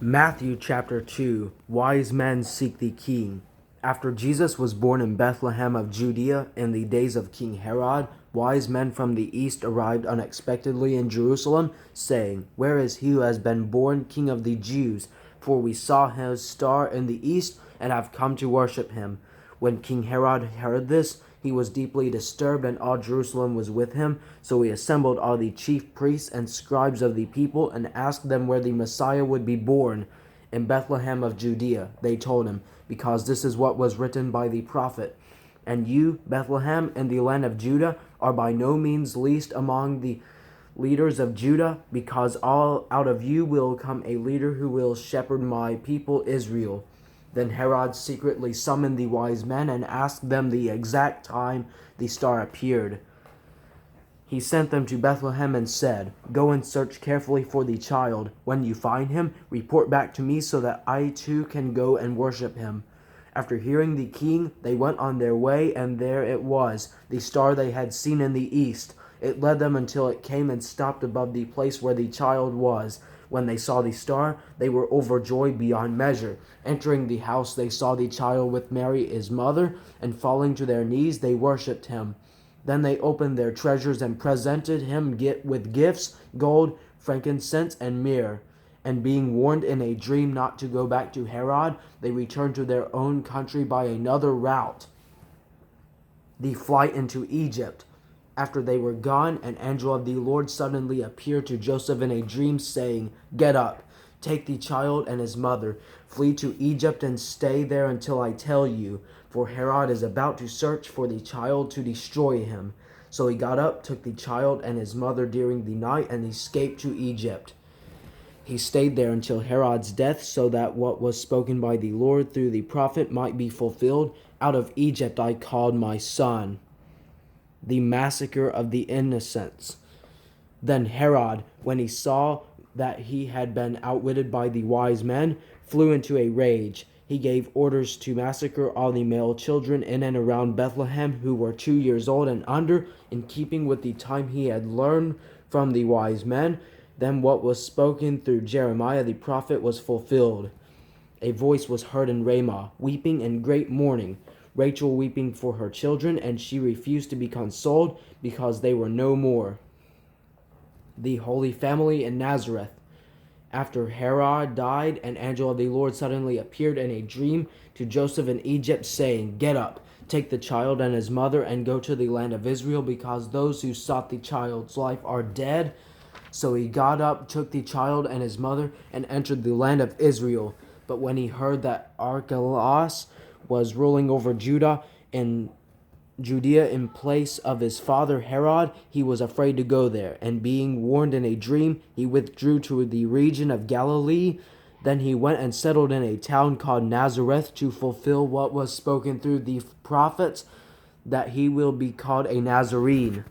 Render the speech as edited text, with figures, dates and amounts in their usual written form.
Matthew chapter 2. Wise men seek the king. After Jesus was born in Bethlehem of Judea in the days of King Herod, wise men from the east arrived unexpectedly in Jerusalem, saying, "Where is he who has been born King of the Jews? For we saw his star in the east and have come to worship him." When King Herod heard this, he was deeply disturbed, and all Jerusalem was with him. So he assembled all the chief priests and scribes of the people and asked them where the Messiah would be born. "In Bethlehem of Judea," they told him, "because this is what was written by the prophet. And you, Bethlehem, in the land of Judah, are by no means least among the leaders of Judah, because all out of you will come a leader who will shepherd my people Israel." Then Herod secretly summoned the wise men and asked them the exact time the star appeared. He sent them to Bethlehem and said, "Go and search carefully for the child. When you find him, report back to me so that I too can go and worship him." After hearing the king, they went on their way, and there it was, the star they had seen in the east. It led them until it came and stopped above the place where the child was. When they saw the star, they were overjoyed beyond measure. Entering the house, they saw the child with Mary, his mother, and falling to their knees, they worshipped him. Then they opened their treasures and presented him with gifts, gold, frankincense, and myrrh. And being warned in a dream not to go back to Herod, they returned to their own country by another route, the flight into Egypt. After they were gone, an angel of the Lord suddenly appeared to Joseph in a dream, saying, "Get up, take the child and his mother, flee to Egypt and stay there until I tell you, for Herod is about to search for the child to destroy him." So he got up, took the child and his mother during the night, and escaped to Egypt. He stayed there until Herod's death, so that what was spoken by the Lord through the prophet might be fulfilled, "Out of Egypt I called my son." The massacre of the innocents. Then Herod, when he saw that he had been outwitted by the wise men, flew into a rage. He gave orders to massacre all the male children in and around Bethlehem who were 2 years old and under, in keeping with the time he had learned from the wise men. Then what was spoken through Jeremiah the prophet was fulfilled. A voice was heard in Ramah, weeping in great mourning, Rachel weeping for her children, and she refused to be consoled because they were no more. The Holy Family in Nazareth. After Herod died, an angel of the Lord suddenly appeared in a dream to Joseph in Egypt, saying, "Get up, take the child and his mother, and go to the land of Israel, because those who sought the child's life are dead." So he got up, took the child and his mother, and entered the land of Israel. But when he heard that Archelaus was ruling over Judea in place of his father Herod, he was afraid to go there, and being warned in a dream, he withdrew to the region of Galilee. Then he went and settled in a town called Nazareth, to fulfill what was spoken through the prophets, that he will be called a Nazarene.